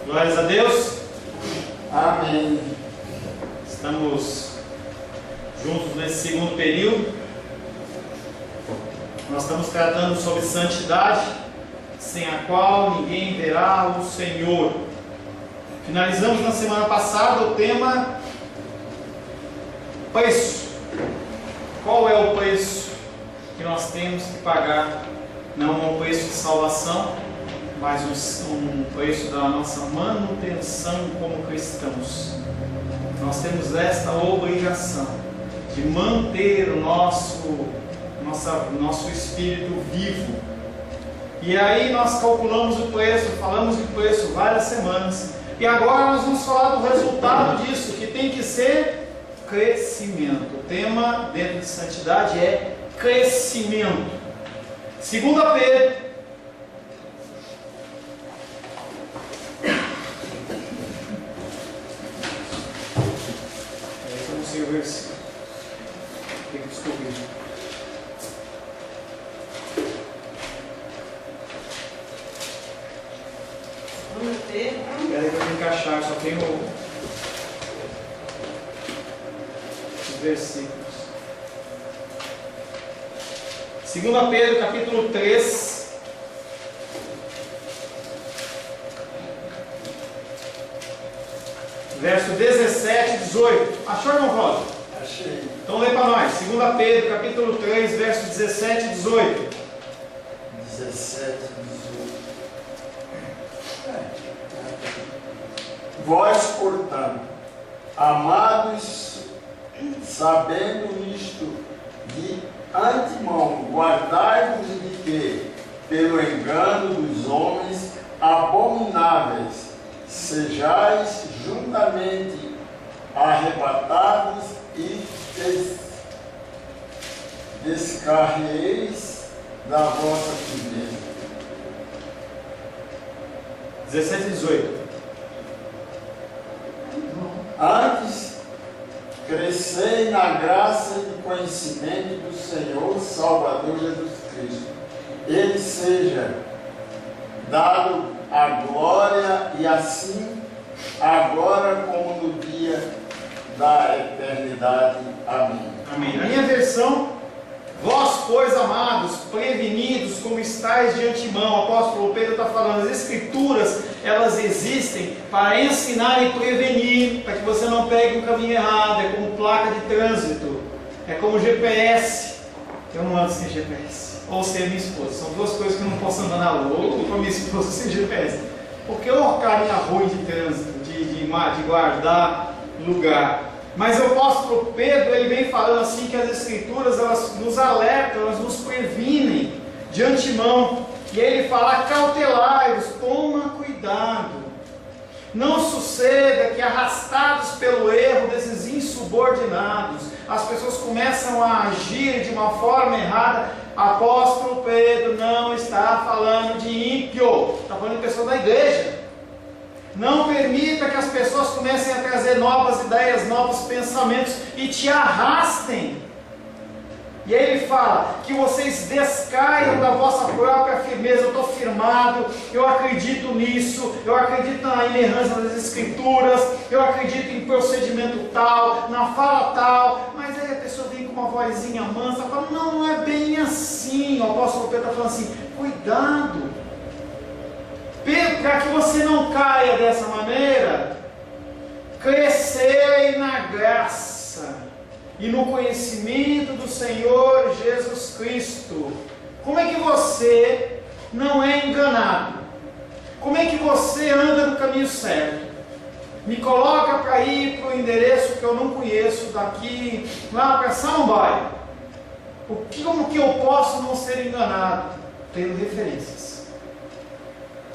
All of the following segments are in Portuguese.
Glórias a Deus. Amém. Estamos juntos nesse segundo período. Nós estamos tratando sobre santidade, sem a qual ninguém verá o Senhor. Finalizamos na semana passada o tema preço. Qual é o preço que nós temos que pagar? Não um preço de salvação, mas um preço da nossa manutenção como cristãos. Nós temos esta obrigação de manter o nosso espírito vivo. E aí nós calculamos o preço, falamos de preço várias semanas. E agora nós vamos falar do resultado disso, que tem que ser crescimento. O tema dentro de santidade é crescimento. 2 Pedro. Esse eu não sei o versículo. Tem que descobrir. Peraí que eu tenho que achar, só tenho os versículos. 2 Pedro capítulo 3. Verso 17 e 18. Achou, irmão Cláudio? Achei. Então lê para nós. 2 Pedro capítulo 3, verso 17 e 18. 17 e 18. Vós, portanto, amados, sabendo isto, de antemão, guardai-vos de que, pelo engano dos homens abomináveis, sejais juntamente arrebatados e descarrieis da vossa firmeza. 17 e 18. Antes, crescei na graça e conhecimento do Senhor Salvador Jesus Cristo. Ele seja dado a glória e assim, agora como no dia da eternidade. Amém. Amém. Na minha versão, vós, pois, amados, prevenidos como estáis de antemão. O apóstolo Pedro está falando, as escrituras, elas existem para ensinar e prevenir, para que você não pegue um caminho errado. É como placa de trânsito, é como GPS. Eu não ando sem GPS, ou sem a minha esposa. São duas coisas que eu não posso andar na rua, ou com a minha esposa sem GPS. Porque eu carinha ruim de trânsito, de guardar lugar. Mas o apóstolo Pedro, ele vem falando assim que as escrituras, elas nos alertam, elas nos previnem de antemão. E ele fala, cautelai-vos, toma cuidado. Não suceda que, arrastados pelo erro desses insubordinados, as pessoas começam a agir de uma forma errada. Apóstolo Pedro não está falando de ímpio, está falando de pessoas da igreja. Não permita que as pessoas comecem a trazer novas ideias, novos pensamentos e te arrastem. E aí ele fala que vocês descaiam da vossa própria firmeza. Eu estou firmado, eu acredito nisso, eu acredito na inerrância das escrituras, eu acredito em procedimento tal, na fala tal. Mas aí a pessoa vem com uma vozinha mansa e fala, não é bem assim. O apóstolo Pedro está falando assim, cuidado. Para que você não caia dessa maneira, crescei na graça e no conhecimento do Senhor Jesus Cristo. Como é que você não é enganado? Como é que você anda no caminho certo? Me coloca para ir para o endereço que eu não conheço, daqui lá para Samambaia. Como que eu posso não ser enganado? Tendo referências.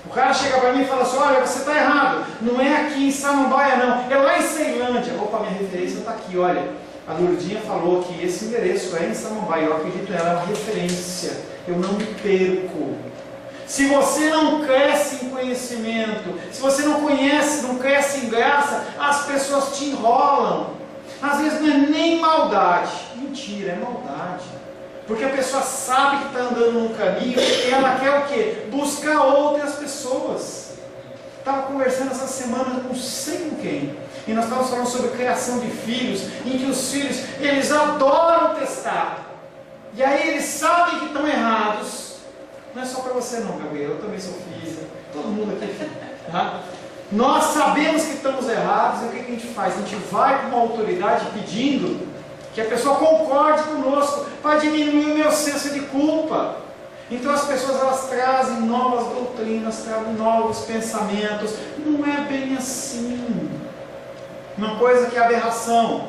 O cara chega para mim e fala assim, olha, você está errado, não é aqui em Samambaia não, é lá em Ceilândia. Opa, minha referência está aqui, olha, a Lourdinha falou que esse endereço é em Samambaia, eu acredito nela, é uma referência, eu não me perco. Se você não cresce em conhecimento, se você não conhece, não cresce em graça, as pessoas te enrolam. Às vezes não é nem maldade, mentira, é maldade. Porque a pessoa sabe que está andando num caminho e ela quer o quê? Buscar outras pessoas. Estava conversando essa semana com não sei com quem, e nós estávamos falando sobre criação de filhos, em que os filhos, eles adoram testar, e aí eles sabem que estão errados. Não é só para você não, Gabriel, eu também sou filho, todo mundo aqui é filho, tá? Nós sabemos que estamos errados, e o que a gente faz? A gente vai com uma autoridade pedindo que a pessoa concorde conosco, para diminuir o meu senso de culpa. Então as pessoas, elas trazem novas doutrinas, trazem novos pensamentos. Não é bem assim. Uma coisa que é aberração.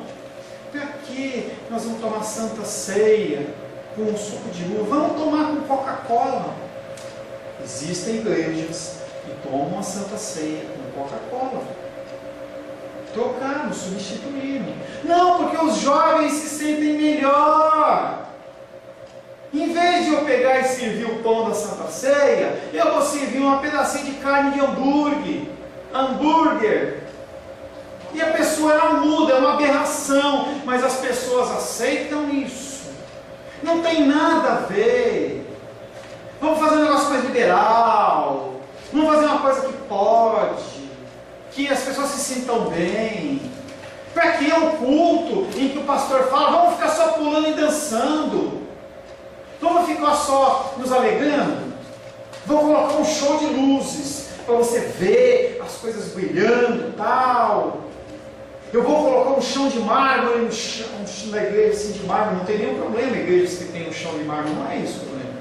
Para que nós vamos tomar Santa Ceia com um suco de uva? Vamos tomar com Coca-Cola. Existem igrejas que tomam a Santa Ceia com Coca-Cola. Trocaram, substituíram. Não, porque os jovens se sentem melhor. Em vez de eu pegar e servir o pão da Santa Ceia, eu vou servir um pedacinho de carne de hambúrguer. E a pessoa, ela muda, é uma aberração, mas as pessoas aceitam isso. Não tem nada a ver. Vamos fazer um negócio mais liberal. Vamos fazer uma coisa que pode, que as pessoas se sintam bem. Para que é um culto em que o pastor fala, vamos ficar só pulando e dançando? Vamos ficar só nos alegrando? Vamos colocar um show de luzes, para você ver as coisas brilhando e tal. Eu vou colocar um chão de mármore, um chão da igreja assim de mármore, não tem nenhum problema igrejas que tem um chão de mármore, não é isso o problema.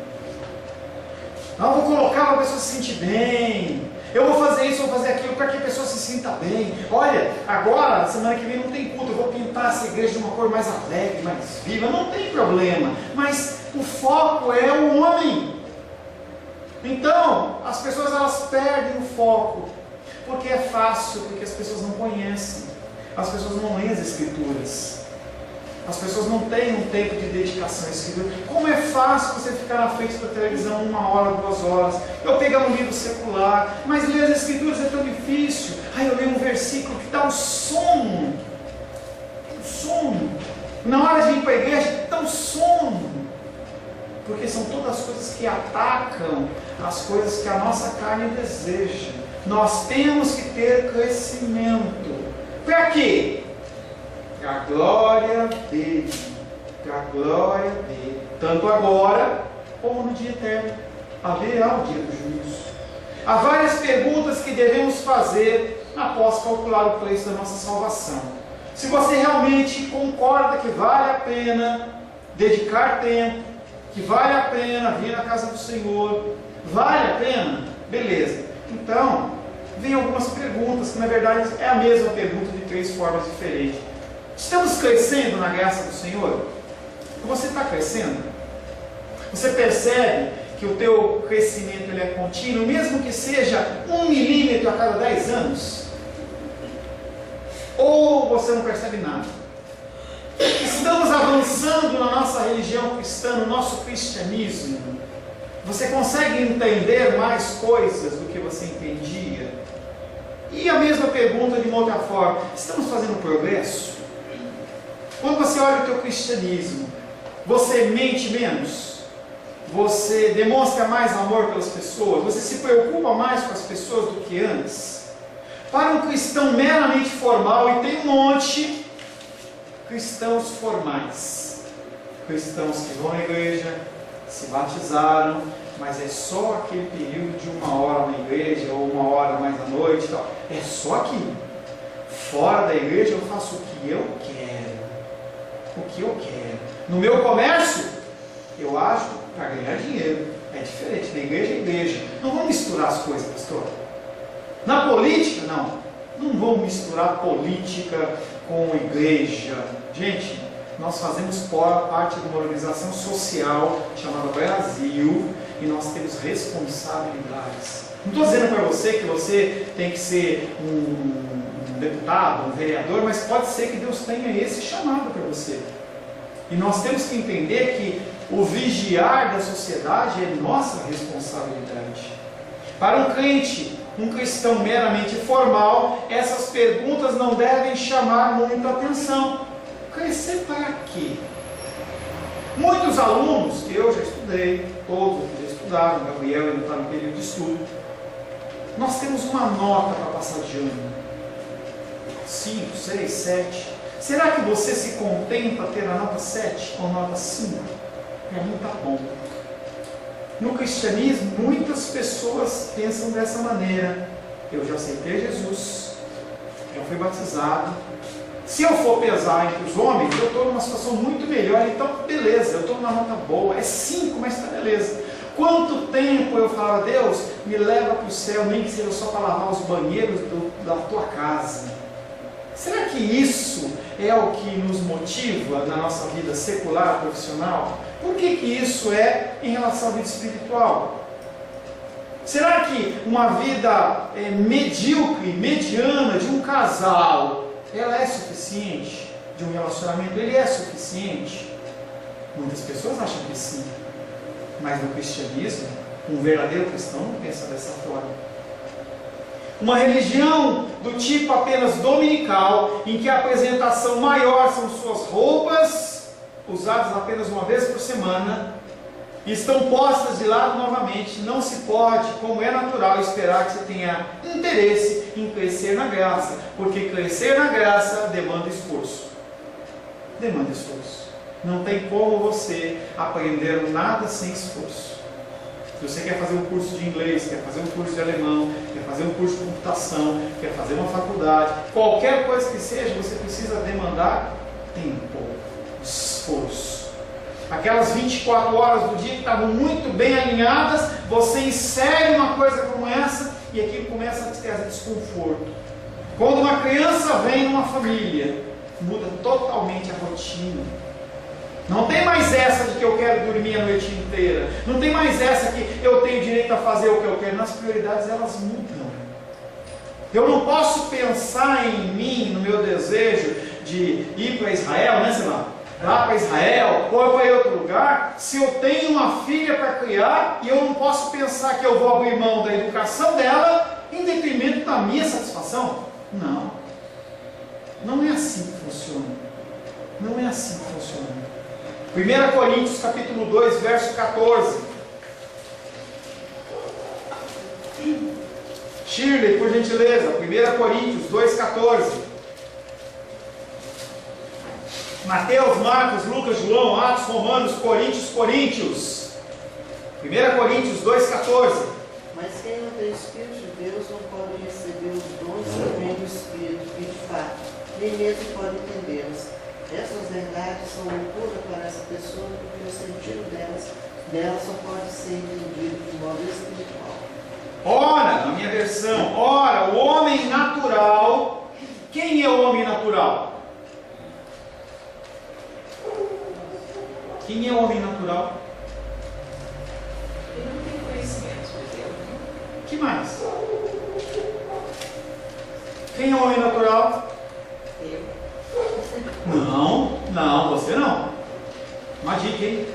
Não, eu vou colocar para a pessoa se sentir bem. Eu vou fazer isso, vou fazer aquilo, para que a pessoa se sinta bem. Olha, agora, semana que vem não tem culto, eu vou pintar essa igreja de uma cor mais alegre, mais viva, não tem problema. Mas o foco é o homem. Então, as pessoas, elas perdem o foco, porque é fácil, porque as pessoas não conhecem, as pessoas não leem as Escrituras. As pessoas não têm um tempo de dedicação à Escritura. Como é fácil você ficar na frente da televisão 1 hora, 2 horas. Eu pegar um livro secular, mas ler as Escrituras é tão difícil. Aí eu leio um versículo que dá um sono. Um sono. Na hora de ir para a igreja, dá um sono. Porque são todas as coisas que atacam as coisas que a nossa carne deseja. Nós temos que ter crescimento. Para quê? Para a glória dele, para a glória dele, tanto agora como no dia eterno. Haverá o dia do juízo. Há várias perguntas que devemos fazer após calcular o preço da nossa salvação. Se você realmente concorda que vale a pena dedicar tempo, que vale a pena vir na casa do Senhor, vale a pena? Beleza. Então, vem algumas perguntas, que na verdade é a mesma pergunta de 3 formas diferentes. Estamos crescendo na graça do Senhor? Você está crescendo? Você percebe que o teu crescimento ele é contínuo, mesmo que seja 1 milímetro a cada 10 anos? Ou você não percebe nada? Estamos avançando na nossa religião cristã, no nosso cristianismo? Você consegue entender mais coisas do que você entendia? E a mesma pergunta de uma outra forma: estamos fazendo progresso? Quando você olha o teu cristianismo, você mente menos? Você demonstra mais amor pelas pessoas? Você se preocupa mais com as pessoas do que antes? Para um cristão meramente formal, e tem um monte, cristãos formais, cristãos que vão à igreja, se batizaram, mas é só aquele período de 1 hora na igreja, ou 1 hora mais à noite, tal. É só aquilo. Fora da igreja eu faço o que eu quero. O que eu quero. No meu comércio, eu ajo para ganhar dinheiro. É diferente, da igreja é igreja. Não vamos misturar as coisas, pastor. Na política, não. Não vamos misturar política com igreja. Gente, nós fazemos parte de uma organização social chamada Brasil, e nós temos responsabilidades. Não estou dizendo para você que você tem que ser um deputado, um vereador, mas pode ser que Deus tenha esse chamado para você. E nós temos que entender que o vigiar da sociedade é nossa responsabilidade. Para um crente, um cristão meramente formal, essas perguntas não devem chamar muita atenção. Crescer para quê? Muitos alunos que eu já estudei, todos já estudaram, Gabriel ainda está no período de estudo, Nós temos uma nota para passar de ano. 5, 6, 7. Será que você se contenta ter a nota 7 ou nota 5? Para mim está bom. No cristianismo, muitas pessoas pensam dessa maneira. Eu já aceitei Jesus, já fui batizado. Se eu for pesar entre os homens, eu estou numa situação muito melhor, então beleza, eu estou numa nota boa, é 5, mas está beleza. Quanto tempo eu falava, Deus, me leva para o céu, nem que seja só para lavar os banheiros da tua casa. Será que isso é o que nos motiva na nossa vida secular, profissional? Por que isso é em relação à vida espiritual? Será que uma vida medíocre, mediana de um casal, ela é suficiente? De um relacionamento, ele é suficiente? Muitas pessoas acham que sim. Mas no cristianismo, um verdadeiro cristão não pensa dessa forma. Uma religião do tipo apenas dominical, em que a apresentação maior são suas roupas, usadas apenas uma vez por semana, e estão postas de lado novamente. Não se pode, como é natural, esperar que você tenha interesse em crescer na graça, porque crescer na graça demanda esforço. Demanda esforço. Não tem como você aprender nada sem esforço. Se você quer fazer um curso de inglês, quer fazer um curso de alemão, quer fazer um curso de computação, quer fazer uma faculdade, qualquer coisa que seja, você precisa demandar tempo, esforço. Aquelas 24 horas do dia que estavam muito bem alinhadas, você insere uma coisa como essa e aquilo começa a te trazer desconforto. Quando uma criança vem numa família, muda totalmente a rotina. Não tem mais essa de que eu quero dormir a noite inteira. Não tem mais essa que eu tenho direito a fazer o que eu quero. Nas prioridades elas mudam. Eu não posso pensar em mim, no meu desejo de ir para Israel, né, Silvana? Lá para Israel, ou para outro lugar, se eu tenho uma filha para criar e eu não posso pensar que eu vou abrir mão da educação dela em detrimento da minha satisfação. Não. Não é assim que funciona. Não é assim que funciona. 1 Coríntios capítulo 2, verso 14. Shirley, por gentileza, 1 Coríntios 2, 14. Mateus, Marcos, Lucas, João, Atos, Romanos, Coríntios. 1 Coríntios 2, 14. Mas quem não tem Espírito de Deus não pode receber os dons que vêm do Espírito, e de fato, nem mesmo pode entendê-los. Essas verdades são loucura para essa pessoa, porque o sentido delas só pode ser entendido de modo espiritual. Ora, na minha versão, ora, o homem natural. Quem é o homem natural? Quem é o homem natural? Ele não tem conhecimento de Deus. Que mais? Quem é o homem natural? Eu. Não, você não. Uma dica, hein?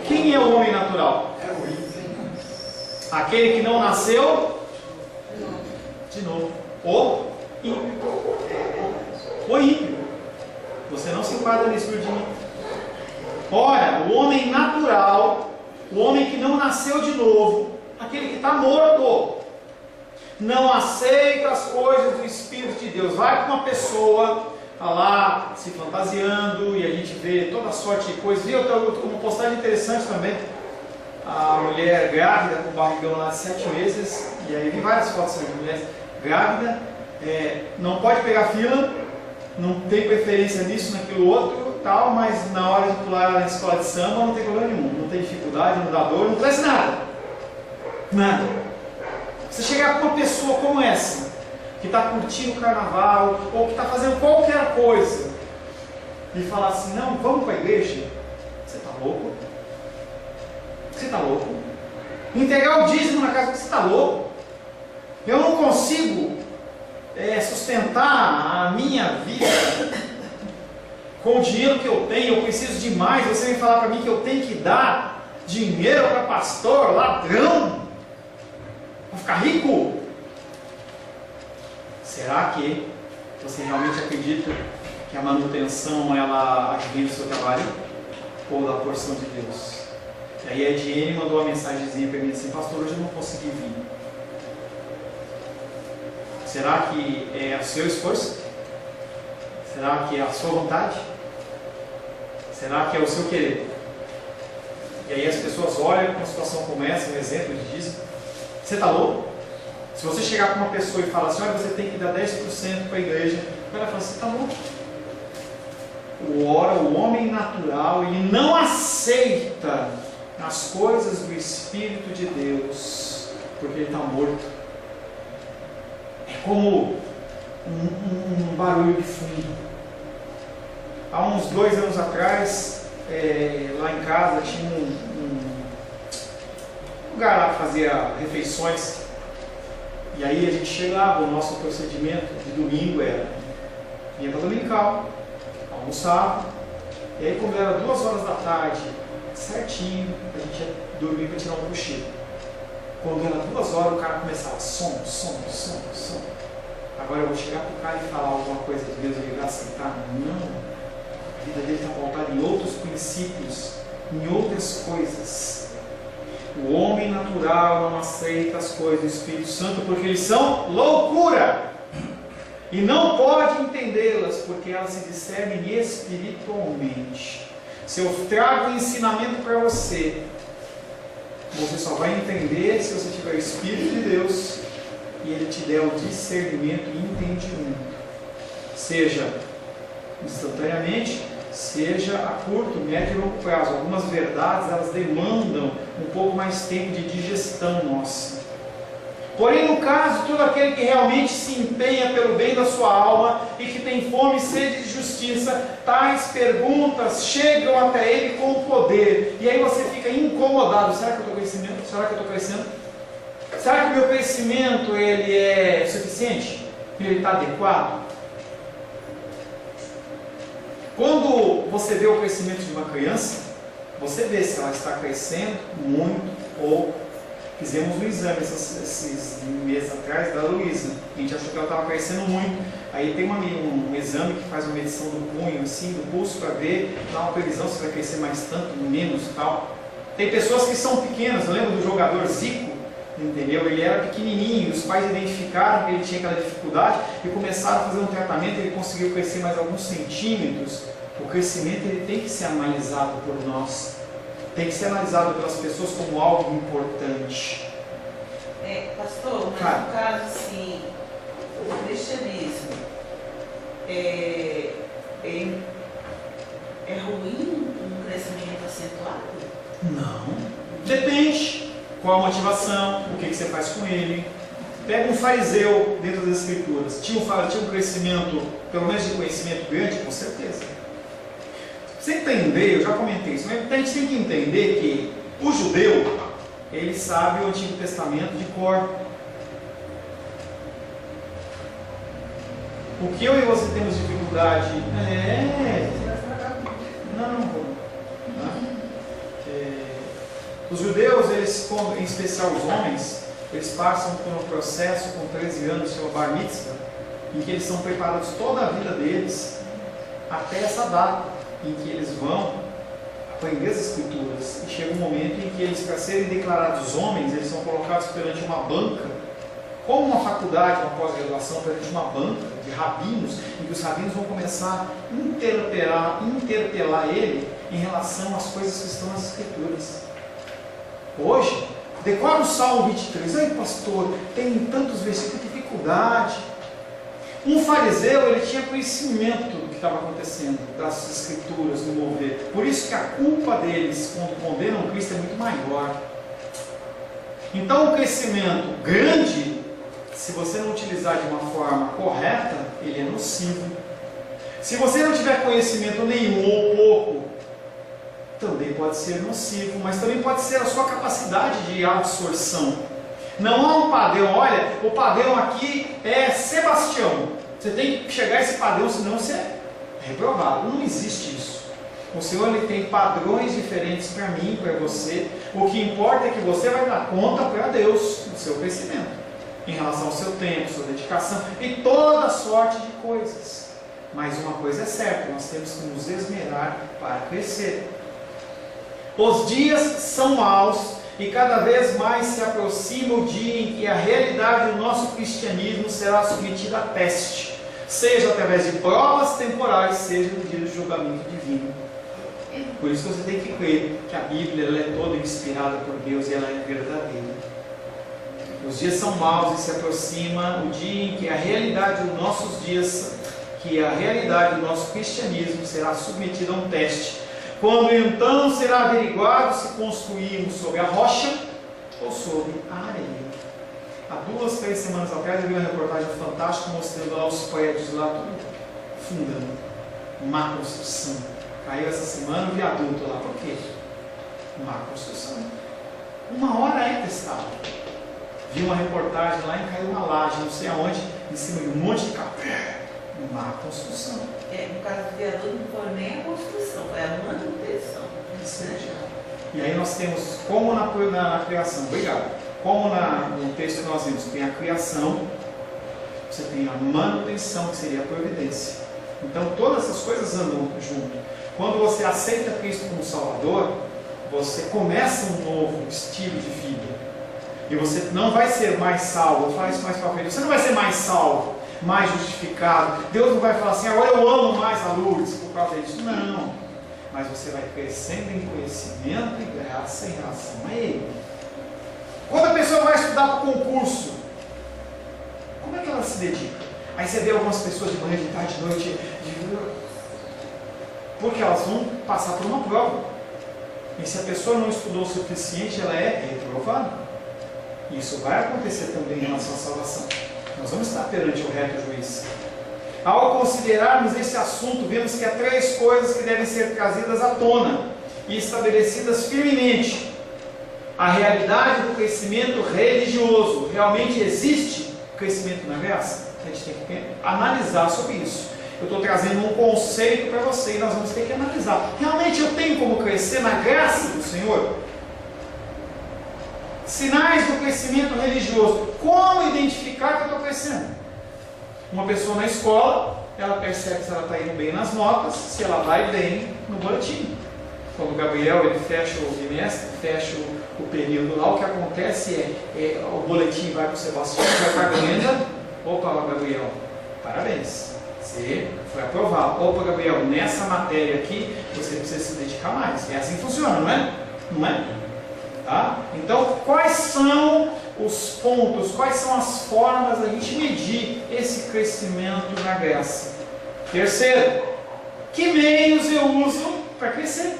Quem é o homem natural? É o ímpio. Aquele que não nasceu de novo. O ímpio. O ímpio. Você não se enquadra nesse espírito de ímpio. Ora, o homem natural, o homem que não nasceu de novo, aquele que está morto, não aceita as coisas do Espírito de Deus. Vai com uma pessoa, está lá se fantasiando e a gente vê toda sorte de coisas. Vi uma postagem interessante também. A mulher grávida com o barrigão lá de 7 meses, e aí vi várias fotos de mulheres grávida, não pode pegar fila, não tem preferência nisso, naquilo outro, tal, mas na hora de pular na escola de samba não tem problema nenhum, não tem dificuldade, não dá dor, não traz nada. Nada. Você chegar com uma pessoa como essa, que está curtindo o carnaval, ou que está fazendo qualquer coisa, e falar assim, não, vamos para a igreja, você está louco? Você está louco? Entregar o dízimo na casa, você está louco? Eu não consigo sustentar a minha vida com o dinheiro que eu tenho, eu preciso de mais. Você vem falar para mim que eu tenho que dar dinheiro para pastor, ladrão, para ficar rico? Será que você realmente acredita que a manutenção ela advém do seu trabalho ou da porção de Deus? E aí a Ediene mandou uma mensagenzinha para mim assim, pastor, hoje eu não consegui vir. Será que é o seu esforço? Será que é a sua vontade? Será que é o seu querer? E aí as pessoas olham para uma situação como essa, um exemplo de dízimo. Você está louco? Se você chegar com uma pessoa e falar assim, olha, você tem que dar 10% para a igreja, o cara fala, você está louco? Ora, o homem natural, ele não aceita as coisas do Espírito de Deus, porque ele está morto. É como um barulho de fundo. Há uns 2 anos atrás, lá em casa tinha um lugar lá que fazia refeições. E aí a gente chegava, o nosso procedimento de domingo era vinha para dominical, almoçava, e aí quando era 2 horas da tarde, certinho, a gente ia dormir para tirar um cochilo. Quando era 2 horas, o cara começava som. Agora eu vou chegar para o cara e falar alguma coisa de Deus e ele vai aceitar? Não. A vida dele está pautada em outros princípios, em outras coisas. O homem natural não aceita as coisas do Espírito Santo porque eles são loucura. E não pode entendê-las porque elas se discernem espiritualmente. Se eu trago um ensinamento para você, você só vai entender se você tiver o Espírito de Deus e Ele te der o discernimento e entendimento. Seja instantaneamente, seja a curto, médio e longo prazo. Algumas verdades, elas demandam um pouco mais tempo de digestão nossa. Porém, no caso, todo aquele que realmente se empenha pelo bem da sua alma e que tem fome e sede de justiça, tais perguntas chegam até ele com poder. E aí você fica incomodado. Será que eu estou crescendo? Será que eu estou crescendo? Será que o meu crescimento ele é suficiente? Ele está adequado? Quando você vê o crescimento de uma criança, você vê se ela está crescendo muito ou... Fizemos um exame esses meses atrás da Luísa. A gente achou que ela estava crescendo muito. Aí tem um exame que faz uma medição do punho, assim, do pulso, para ver, dá uma previsão se vai crescer mais tanto, menos e tal. Tem pessoas que são pequenas. Lembra do jogador Zico? Entendeu? Ele era pequenininho, os pais identificaram que ele tinha aquela dificuldade e começaram a fazer um tratamento. Ele conseguiu crescer mais alguns centímetros. O crescimento ele tem que ser analisado por nós. Tem que ser analisado pelas pessoas como algo importante. Pastor, mas no caso assim, o cristianismo é ruim um crescimento acentuado? Não. Depende. Qual a motivação, o que você faz com ele. Pega um fariseu dentro das escrituras. Tinha um crescimento, pelo menos de conhecimento grande? Com certeza. Você entender, eu já comentei isso, mas a gente tem que entender que o judeu, ele sabe o Antigo Testamento de cor. O que eu e você temos dificuldade os judeus, eles, em especial os homens, eles passam por um processo com 13 anos, que é o Bar Mitzvah, em que eles são preparados toda a vida deles até essa data, em que eles vão aprender as Escrituras. E chega um momento em que eles, para serem declarados homens, eles são colocados perante uma banca, como uma faculdade, uma pós-graduação, perante uma banca de rabinos, em que os rabinos vão começar a interpelar ele em relação às coisas que estão nas Escrituras. Hoje, decora o Salmo 23. Ai, pastor, tem tantos versículos, que dificuldade. Um fariseu, ele tinha conhecimento do que estava acontecendo, das Escrituras, do mover. Por isso que a culpa deles, quando condenam Cristo, é muito maior. Então, o crescimento grande, se você não utilizar de uma forma correta, ele é nocivo. Se você não tiver conhecimento nenhum ou pouco, também pode ser nocivo, mas também pode ser a sua capacidade de absorção. Não há um padrão, olha, o padrão aqui é Sebastião. Você tem que chegar a esse padrão, senão você é reprovado. Não existe isso. O Senhor ele tem padrões diferentes para mim, para você. O que importa é que você vai dar conta para Deus do seu crescimento, em relação ao seu tempo, sua dedicação e toda sorte de coisas. Mas uma coisa é certa, nós temos que nos esmerar para crescer. Os dias são maus e cada vez mais se aproxima o dia em que a realidade do nosso cristianismo será submetida a teste, seja através de provas temporais, seja no dia do julgamento divino. Por isso você tem que crer que a Bíblia ela é toda inspirada por Deus e ela é verdadeira. Os dias são maus e se aproxima o dia em que a realidade dos nossos dias, que a realidade do nosso cristianismo será submetida a um teste, quando então será averiguado se construímos sobre a rocha ou sobre a areia. Há 2, 3 semanas atrás eu vi uma reportagem fantástica mostrando lá os prédios lá tudo fundando, má construção. Caiu essa semana o viaduto lá, por quê? Má construção. Uma hora é testado. Vi uma reportagem lá e caiu uma laje, não sei aonde, em cima de um monte de café. Má construção. No caso do viaduto não foi nem a construção, foi a manutenção. E aí nós temos, como na criação, obrigado, como no texto que nós vimos, tem a criação, você tem a manutenção, que seria a providência. Então todas essas coisas andam junto. Quando você aceita Cristo como Salvador, você começa um novo estilo de vida. E você não vai ser mais salvo, vou falar isso mais para frente, você não vai ser mais salvo, mais justificado. Deus não vai falar assim, agora eu amo mais a Lourdes por causa disso. Não. Mas você vai crescendo em conhecimento e graça em relação a Ele. Quando a pessoa vai estudar para o concurso, como é que ela se dedica? Aí você vê algumas pessoas de manhã, de tarde, de noite, porque elas vão passar por uma prova. E se a pessoa não estudou o suficiente, ela é reprovada. Isso vai acontecer também em relação à salvação. Nós vamos estar perante o reto juiz. Ao considerarmos esse assunto, vemos que há 3 coisas que devem ser trazidas à tona e estabelecidas firmemente. A realidade do crescimento religioso. Realmente existe crescimento na graça? A gente tem que analisar sobre isso. Eu estou trazendo um conceito para você e nós vamos ter que analisar. Realmente eu tenho como crescer na graça do Senhor? Sinais do crescimento religioso. Como identificar que eu estou crescendo? Uma pessoa na escola, ela percebe se ela está indo bem nas notas, se ela vai bem no boletim. Quando o Gabriel ele fecha o bimestre, fecha o período lá, o que acontece o boletim vai para o Sebastião, vai para a Glenda. Opa, Gabriel, parabéns, você foi aprovado. Opa, Gabriel, nessa matéria aqui, você precisa se dedicar mais. É assim que funciona, não é? Não é? Tá? Então, quais são os pontos, quais são as formas da gente medir esse crescimento na graça? Terceiro, que meios eu uso para crescer?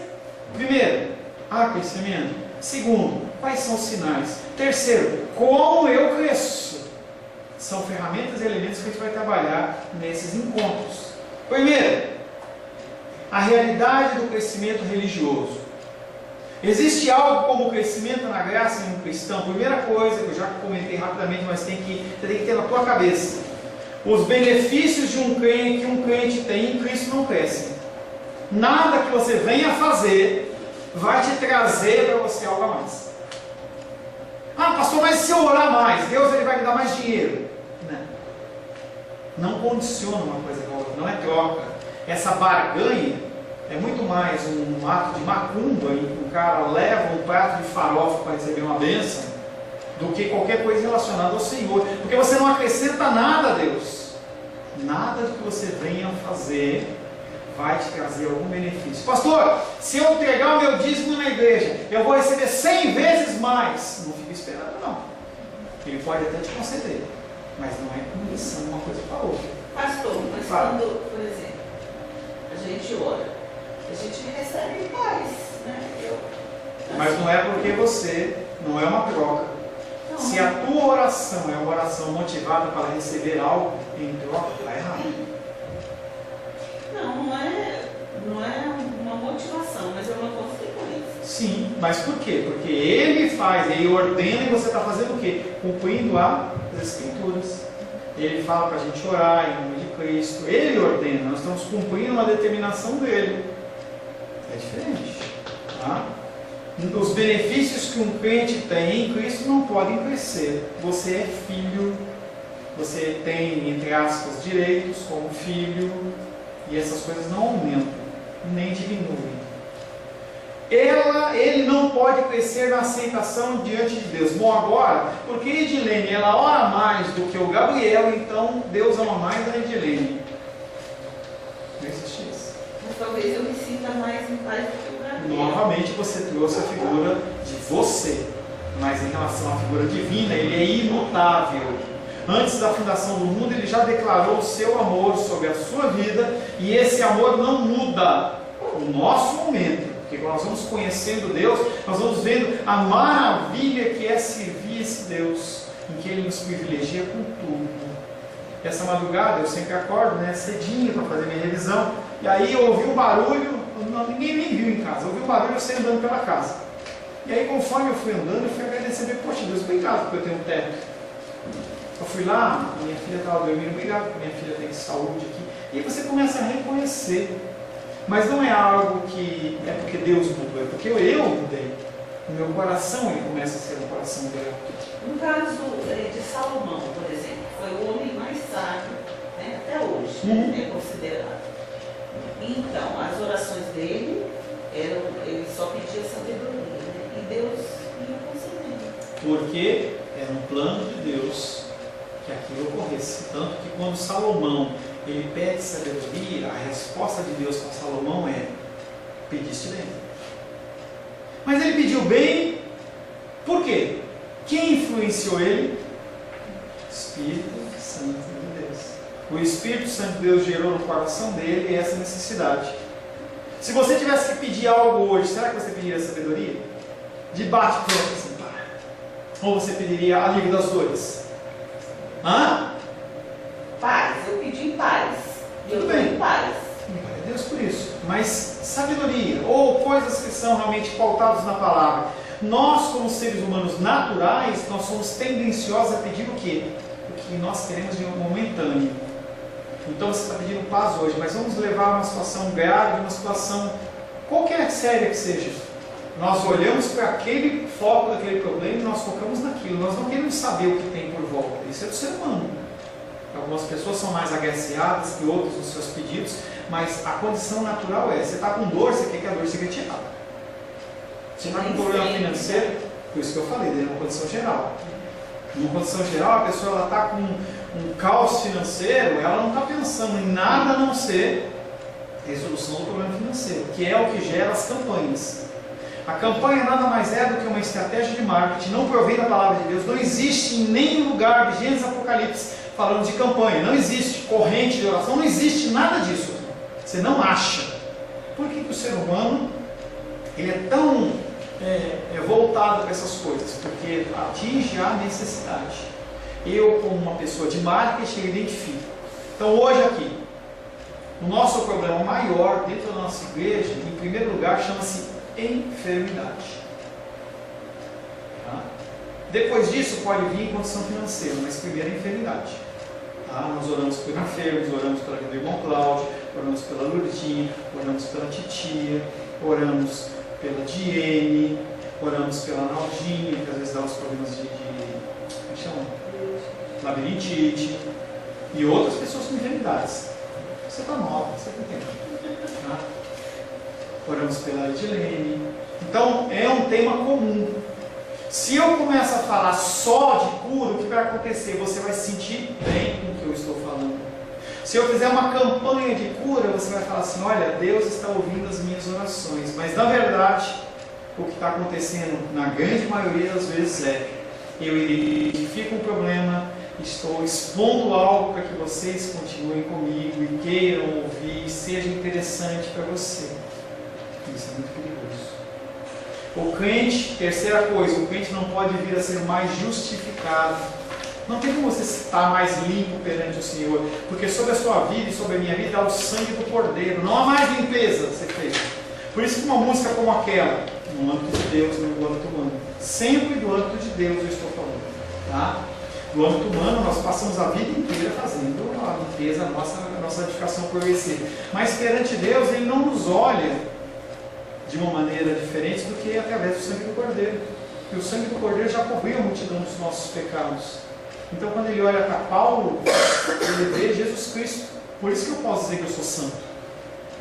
Primeiro, há crescimento. Segundo, quais são os sinais? Terceiro, como eu cresço? São ferramentas e elementos que a gente vai trabalhar nesses encontros. Primeiro, a realidade do crescimento religioso. Existe algo como crescimento na graça em um cristão? Primeira coisa, que eu já comentei rapidamente, mas você tem que ter na tua cabeça. Os benefícios de um crente que um crente tem em Cristo não crescem. Nada que você venha fazer vai te trazer para você algo a mais. Ah, pastor, mas se eu orar mais, Deus ele vai me dar mais dinheiro. Não condiciona uma coisa com a outra, não é troca. Essa barganha é muito mais um ato de macumba em que o cara leva um prato de farofa para receber uma bênção do que qualquer coisa relacionada ao Senhor. Porque você não acrescenta nada a Deus. Nada do que você venha fazer vai te trazer algum benefício. Pastor, se eu entregar o meu dízimo na igreja, eu vou receber 100 vezes mais. Não fica esperando, não. Ele pode até te conceder, mas não é condição uma coisa para a outra. Pastor, mas quando, por exemplo, a gente ora, a gente recebe paz, né? Mas não é porque você, não é uma troca. Não. Se a tua oração é uma oração motivada para receber algo em troca, está errado. Não é uma motivação, mas é uma consequência. Sim, mas por quê? Porque ele faz, ele ordena e você está fazendo o quê? Cumprindo as Escrituras. Ele fala para a gente orar em nome de Cristo. Ele ordena, nós estamos cumprindo uma determinação dele. É diferente. Tá? Os benefícios que um crente tem em Cristo não podem crescer. Você é filho, você tem, entre aspas, direitos como filho, e essas coisas não aumentam, nem diminuem. ele não pode crescer na aceitação diante de Deus. Bom, agora, porque a Edilene, ela ora mais do que o Gabriel, então Deus ama mais a Edilene. Não existe isso. Mas talvez eu me sinta mais em paz do que o Gabriel. Novamente você trouxe a figura de você, mas em relação à figura divina, ele é imutável. Antes da fundação do mundo, ele já declarou o seu amor sobre a sua vida, e esse amor não muda o nosso momento, porque quando nós vamos conhecendo Deus, nós vamos vendo a maravilha que é servir esse Deus, em que Ele nos privilegia com tudo. Essa madrugada eu sempre acordo, cedinho para fazer minha revisão, e aí eu ouvi um barulho, ninguém nem viu em casa, eu ouvi um barulho, eu saí andando pela casa. E aí, conforme eu fui andando, eu fui agradecendo, poxa Deus, obrigado porque eu tenho um teto. Eu fui lá, minha filha estava dormindo, obrigado porque minha filha tem saúde aqui. E aí você começa a reconhecer. Mas não é algo que é porque Deus mudou, é porque eu mudei. O meu coração ele começa a ser um coração grato. No caso de Salomão, por exemplo, foi o homem mais sábio, até hoje, é considerado. Então, as orações dele, ele só pedia sabedoria, e Deus ia concedendo. Porque era um plano de Deus que aquilo ocorresse. Tanto que quando Salomão ele pede sabedoria, a resposta de Deus para Salomão é: pediste bem. Mas ele pediu bem, por quê? Quem influenciou ele? Espírito Santo de Deus. O Espírito Santo de Deus gerou no coração dele essa necessidade. Se você tivesse que pedir algo hoje, será que você pediria sabedoria? De bate pronto assim, pá. Ou você pediria alívio das dores? Paz, eu pedi paz. E eu tenho paz. Glória a Deus por isso. Mas sabedoria, ou coisas que são realmente pautadas na palavra. Nós, como seres humanos naturais, nós somos tendenciosos a pedir o quê? O que nós queremos de um momentâneo. Então você está pedindo paz hoje, mas vamos levar uma situação grave, uma situação qualquer séria que seja. Nós olhamos para aquele foco daquele problema e nós focamos naquilo. Nós não queremos saber o que tem por volta. Isso é do ser humano. Algumas pessoas são mais agraciadas que outras nos seus pedidos, mas a condição natural é: você está com dor, você quer que a dor seja retirada. Você está com problema financeiro, por isso que eu falei, é uma condição geral. Numa condição geral, a pessoa está com um caos financeiro, ela não está pensando em nada a não ser resolução do problema financeiro, que é o que gera as campanhas. A campanha nada mais é do que uma estratégia de marketing, não provém da palavra de Deus. Não existe em nenhum lugar de Gênesis Apocalipse falando de campanha, não existe corrente de oração, não existe nada disso. Você não acha. Por que o ser humano ele é tão voltado para essas coisas? Porque atinge a necessidade. Eu, como uma pessoa de marketing, eu identifico. Então hoje aqui, o nosso problema maior dentro da nossa igreja, em primeiro lugar, chama-se enfermidade. Tá? Depois disso pode vir condição financeira, mas primeiro a enfermidade. Tá? Nós oramos por enfermos, oramos pela vida do irmão Cláudio, oramos pela Lourdinha, oramos pela titia, oramos pela Diene, oramos pela Naldinha, que às vezes dá os problemas de como chama? Labirintite, e outras pessoas com enfermidades. Você está nova, você tem tempo. Tá? Oramos pela Edilene. Então é um tema comum. Se eu começo a falar só de cura, o que vai acontecer? Você vai se sentir bem com o que eu estou falando. Se eu fizer uma campanha de cura, você vai falar assim: olha, Deus está ouvindo as minhas orações. Mas na verdade, o que está acontecendo na grande maioria das vezes é: eu identifico um problema, estou expondo algo para que vocês continuem comigo e queiram ouvir, seja interessante para você. Isso é muito perigoso. O crente, terceira coisa, o crente não pode vir a ser mais justificado. Não tem como você estar mais limpo perante o Senhor, porque sobre a sua vida e sobre a minha vida há o sangue do Cordeiro. Não há mais limpeza a ser feita. Por isso que uma música como aquela, no âmbito de Deus, não no âmbito humano, sempre do âmbito de Deus eu estou falando. Tá? Do âmbito humano, nós passamos a vida inteira fazendo a limpeza, a nossa edificação progressiva. Mas perante Deus, Ele não nos olha de uma maneira diferente do que através do sangue do Cordeiro. Porque o sangue do Cordeiro já cobriu a multidão dos nossos pecados. Então, quando ele olha para Paulo, ele vê Jesus Cristo. Por isso que eu posso dizer que eu sou santo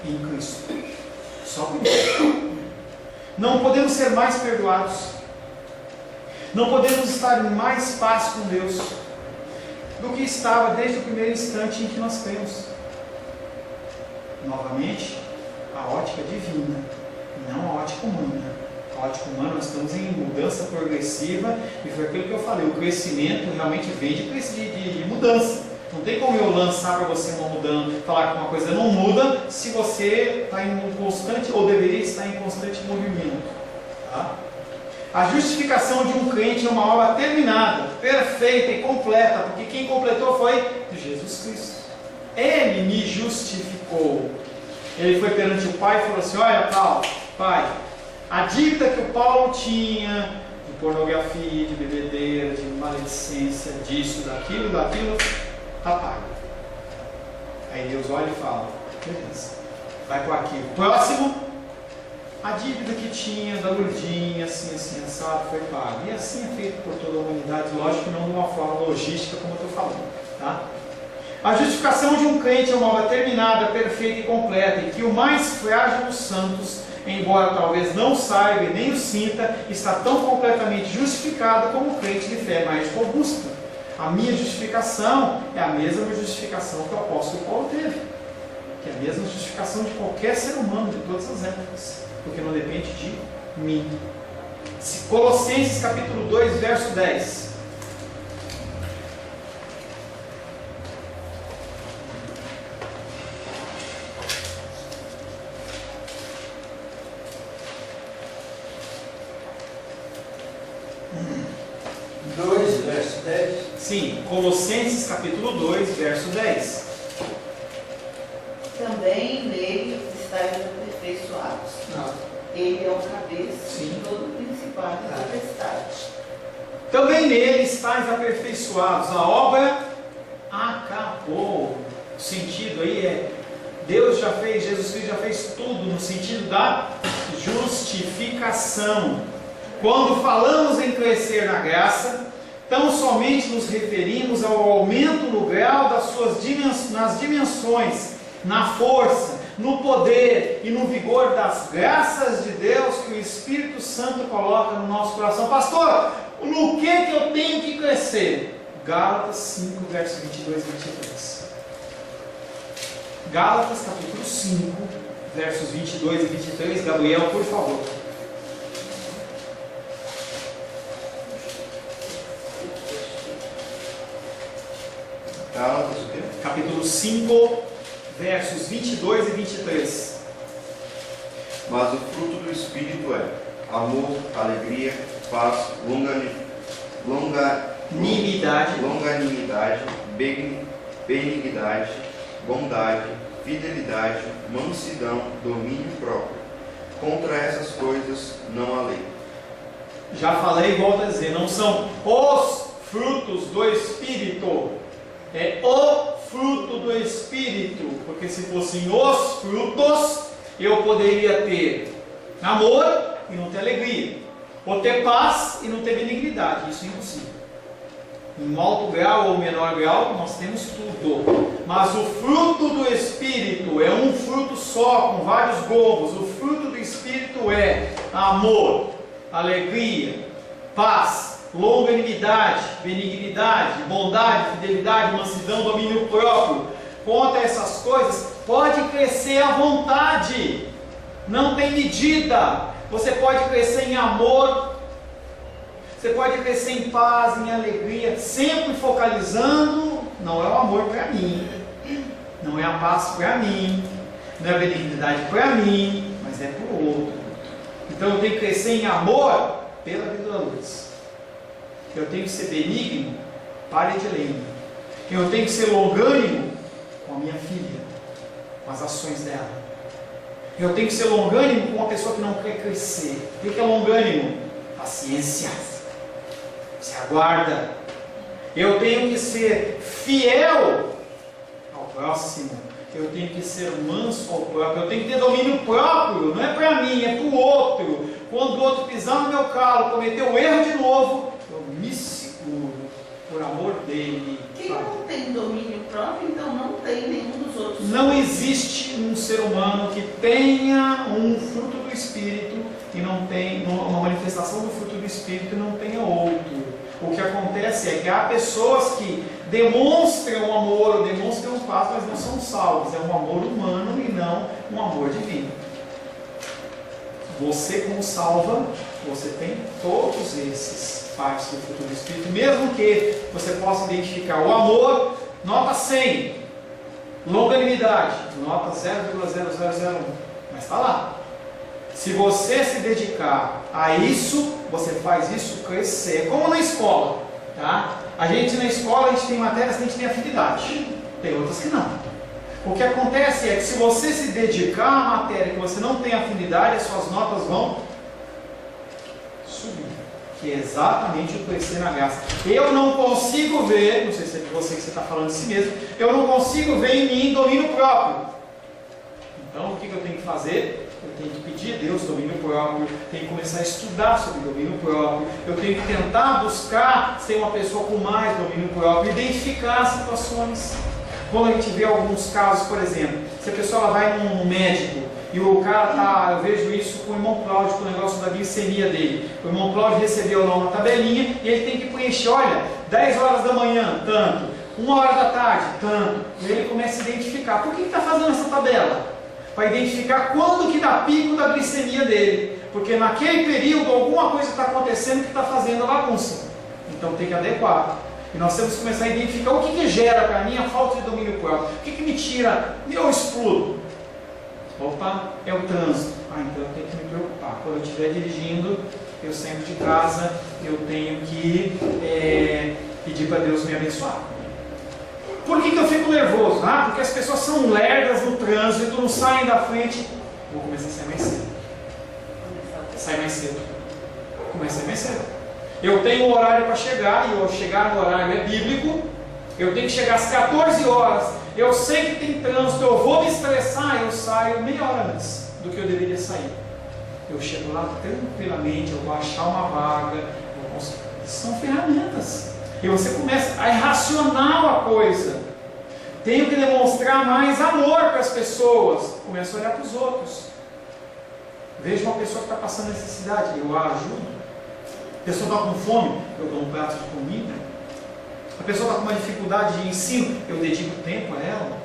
em Cristo. Só por isso. Não podemos ser mais perdoados. Não podemos estar em mais paz com Deus do que estava desde o primeiro instante em que nós cremos. Novamente, a ótica divina, não a ótica humana. A ótica humana, nós estamos em mudança progressiva, e foi aquilo que eu falei, o crescimento realmente vem de mudança. Não tem como eu lançar para você uma mudança, falar que uma coisa não muda, se você está em um constante, ou deveria estar em constante movimento. Tá? A justificação de um crente é uma obra terminada, perfeita e completa, porque quem completou foi Jesus Cristo. Ele me justificou. Ele foi perante o Pai e falou assim: olha, Paulo, Pai, a dívida que o Paulo tinha de pornografia, de bebedeira, de maledicência, disso, daquilo, está pago. Aí Deus olha e fala: beleza, vai para o arquivo. Próximo, a dívida que tinha da Lourdinha, assim, assado, foi paga. E assim é feito por toda a humanidade, lógico que não de uma forma logística como eu estou falando. Tá? A justificação de um crente é uma obra terminada, perfeita e completa, em que o mais frágil dos santos, embora talvez não saiba e nem o sinta, está tão completamente justificado como o crente de fé mais robusta. A minha justificação é a mesma justificação que o apóstolo Paulo teve, que é a mesma justificação de qualquer ser humano de todas as épocas, porque não depende de mim. Colossenses capítulo 2, verso 10. Verso 10. Sim, Colossenses capítulo 2, verso 10. Também nele estáis aperfeiçoados. Ele é o cabeça de todo o principado e potestade. Também nele estáis aperfeiçoados. A obra acabou. O sentido aí é: Deus já fez, Jesus Cristo já fez tudo no sentido da justificação. Quando falamos em crescer na graça, tão somente nos referimos ao aumento no grau das suas nas dimensões, na força, no poder e no vigor das graças de Deus que o Espírito Santo coloca no nosso coração. Pastor, no que eu tenho que crescer? Gálatas 5, versos 22 e 23. Gálatas capítulo 5, versos 22 e 23. Gabriel, por favor. Capítulo 5, versos 22 e 23. Mas o fruto do Espírito é amor, alegria, paz, longanimidade, benignidade, bondade, fidelidade, mansidão, domínio próprio. Contra essas coisas não há lei. Já falei e volto a dizer, não são os frutos do Espírito, é o fruto do Espírito, porque se fossem os frutos, eu poderia ter amor e não ter alegria, ou ter paz e não ter benignidade. Isso é impossível. Em alto grau ou menor grau, nós temos tudo, mas o fruto do Espírito é um fruto só, com vários gomos. O fruto do Espírito é amor, alegria, paz, longanimidade, benignidade, bondade, fidelidade, mansidão, domínio próprio. Contra essas coisas, pode crescer à vontade, não tem medida. Você pode crescer em amor, você pode crescer em paz, em alegria, sempre focalizando, não é o amor para mim, não é a paz para mim, não é a benignidade para mim, mas é para o outro. Então eu tenho que crescer em amor pela vida da luz. Eu tenho que ser benigno para a Edilene. Eu tenho que ser longânimo com a minha filha, com as ações dela. Eu tenho que ser longânimo com uma pessoa que não quer crescer. O que é longânimo? Paciência. Se aguarda. Eu tenho que ser fiel ao próximo. Eu tenho que ser manso ao próprio. Eu tenho que ter domínio próprio. Não é para mim, é para o outro. Quando o outro pisar no meu calo, cometer um erro de novo, eu me seguro por amor dele. Quem não tem domínio próprio, então não tem nenhum dos outros. Não existe um ser humano que tenha um fruto do Espírito e não tem uma manifestação do fruto do Espírito e não tenha outro. O que acontece é que há pessoas que demonstram amor ou demonstram paz, mas não são salvos. É um amor humano e não um amor divino. Você, como salva, você tem todos esses partes do fruto do Espírito, mesmo que você possa identificar o amor, nota 100, longanimidade, nota 0,0001, mas está lá. Se você se dedicar a isso, você faz isso crescer, como na escola, tá? A gente na escola, a gente tem matérias que a gente tem afinidade, tem outras que não. O que acontece é que se você se dedicar à matéria que você não tem afinidade, as suas notas vão subir, que é exatamente o crescer na graça. Eu não consigo ver, não sei se é de você que você está falando de si mesmo, eu não consigo ver em mim domínio próprio. Então o que eu tenho que fazer? Eu tenho que pedir a Deus domínio próprio, tenho que começar a estudar sobre domínio próprio, eu tenho que tentar buscar ser uma pessoa com mais domínio próprio, identificar situações. Quando a gente vê alguns casos, por exemplo, se a pessoa vai num médico e o cara está, eu vejo isso com o irmão Cláudio, com o negócio da glicemia dele. O irmão Cláudio recebeu lá uma tabelinha e ele tem que preencher, olha, 10 horas da manhã, tanto, 1 hora da tarde, tanto. E ele começa a identificar. Por que está fazendo essa tabela? Para identificar quando que dá pico da glicemia dele. Porque naquele período alguma coisa está acontecendo que está fazendo a bagunça. Então tem que adequar. E nós temos que começar a identificar o que gera para mim a falta de domínio próprio. O que me tira, eu explodo. Opa, é o trânsito. Então eu tenho que me preocupar. Quando eu estiver dirigindo, eu saio de casa, eu tenho que pedir para Deus me abençoar. Por que eu fico nervoso? Porque as pessoas são lerdas no trânsito, não saem da frente. Vou começar a sair mais cedo. Sai mais cedo. Comecei mais cedo. Eu tenho um horário para chegar, e eu chegar no horário é bíblico. Eu tenho que chegar às 14 horas. Eu sei que tem trânsito, eu vou me estressar, eu saio meia hora antes do que eu deveria sair. Eu chego lá tranquilamente, eu vou achar uma vaga. São ferramentas. E você começa a irracional a coisa. Tenho que demonstrar mais amor para as pessoas. Começo a olhar para os outros. Vejo uma pessoa que está passando necessidade, eu a ajudo. A pessoa está com fome, eu dou um prato de comida. A pessoa está com uma dificuldade de ensino, eu dedico tempo a ela.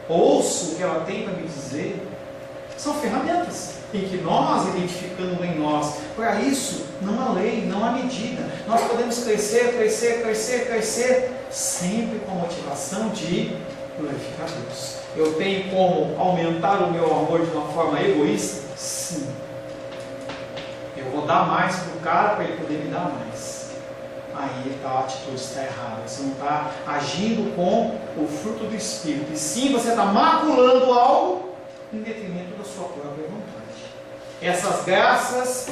Ouço o que ela tem para me dizer. São ferramentas em que nós, identificando em nós, para isso não há lei, não há medida. Nós podemos crescer, sempre com a motivação de glorificar Deus. Eu tenho como aumentar o meu amor de uma forma egoísta? Sim. Eu vou dar mais para o cara para ele poder me dar mais. Aí a atitude está errada. Você não está agindo com o fruto do Espírito. E sim, você está maculando algo em detrimento da sua própria vontade. Essas graças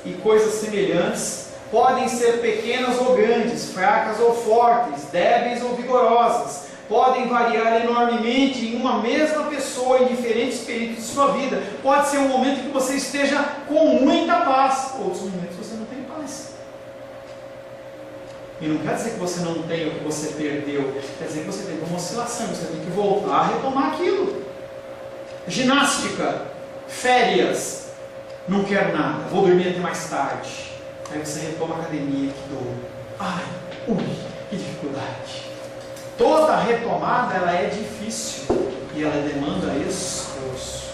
e coisas semelhantes podem ser pequenas ou grandes, fracas ou fortes, débeis ou vigorosas. Podem variar enormemente em uma mesma pessoa, em diferentes períodos de sua vida. Pode ser um momento em que você esteja com muita paz, outros momentos você não tem paz. E não quer dizer que você não tem o que você perdeu, quer dizer que você teve uma oscilação, você tem que voltar a retomar aquilo. Ginástica, férias, não quero nada, vou dormir até mais tarde. Aí você retoma a academia, que dor. Que dificuldade. Toda retomada ela é difícil e ela demanda esforço.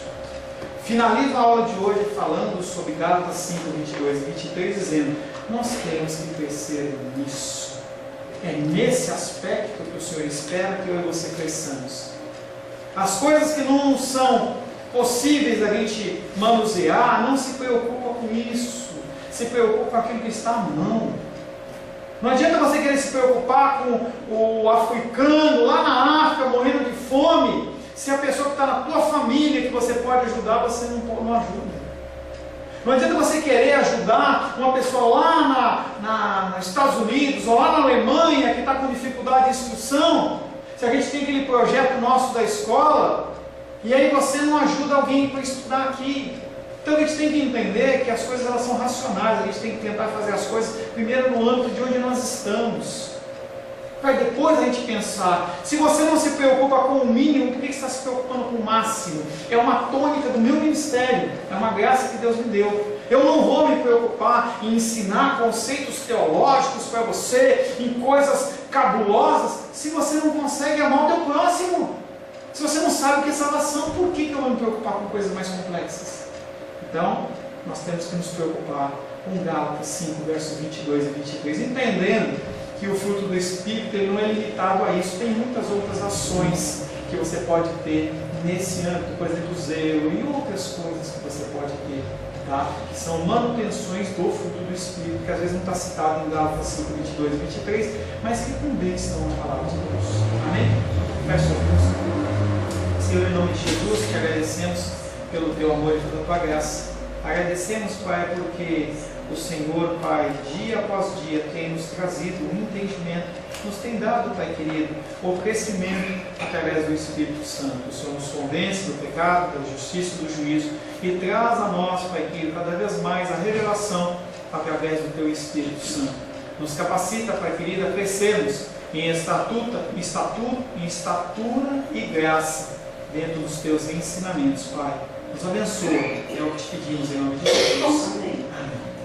Finalizo a aula de hoje falando sobre Gálatas 5, 22 e 23, dizendo: nós temos que crescer nisso. É nesse aspecto que o Senhor espera que eu e você cresçamos. As coisas que não são possíveis a gente manusear, não se preocupa com isso. Se preocupa com aquilo que está à mão. Não adianta você querer se preocupar com o africano lá na África morrendo de fome, se a pessoa que está na tua família que você pode ajudar, você não ajuda. Não adianta você querer ajudar uma pessoa lá nos Estados Unidos ou lá na Alemanha que está com dificuldade de instrução, se a gente tem aquele projeto nosso da escola, e aí você não ajuda alguém para estudar aqui. Então a gente tem que entender que as coisas elas são racionais, a gente tem que tentar fazer as coisas primeiro no âmbito de onde nós estamos. Para depois a gente pensar. Se você não se preocupa com o mínimo, por que você está se preocupando com o máximo? É uma tônica do meu ministério, é uma graça que Deus me deu. Eu não vou me preocupar em ensinar conceitos teológicos para você, em coisas cabulosas, se você não consegue amar o teu próximo. Se você não sabe o que é salvação, por que eu vou me preocupar com coisas mais complexas? Então, nós temos que nos preocupar com Gálatas 5, versos 22 e 23, entendendo que o fruto do Espírito ele não é limitado a isso. Tem muitas outras ações que você pode ter nesse âmbito, por exemplo, zelo e outras coisas que você pode ter, tá? Que são manutenções do fruto do Espírito, que às vezes não está citado em Gálatas 5, 22 e 23, mas que também estão na palavra de Deus. Amém? Feche os olhos. Senhor, em nome de Jesus, te agradecemos pelo teu amor e pela tua graça. Agradecemos, Pai, porque o Senhor, Pai, dia após dia tem nos trazido um entendimento, nos tem dado, Pai querido, o crescimento através do Espírito Santo. O Senhor nos convence do pecado, da justiça e do juízo e traz a nós, Pai querido, cada vez mais a revelação através do teu Espírito Santo. Nos capacita, Pai querido, a crescermos em estatura e graça dentro dos teus ensinamentos, Pai. Nos abençoe, é o que te pedimos em nome de Jesus. Amém. Amém.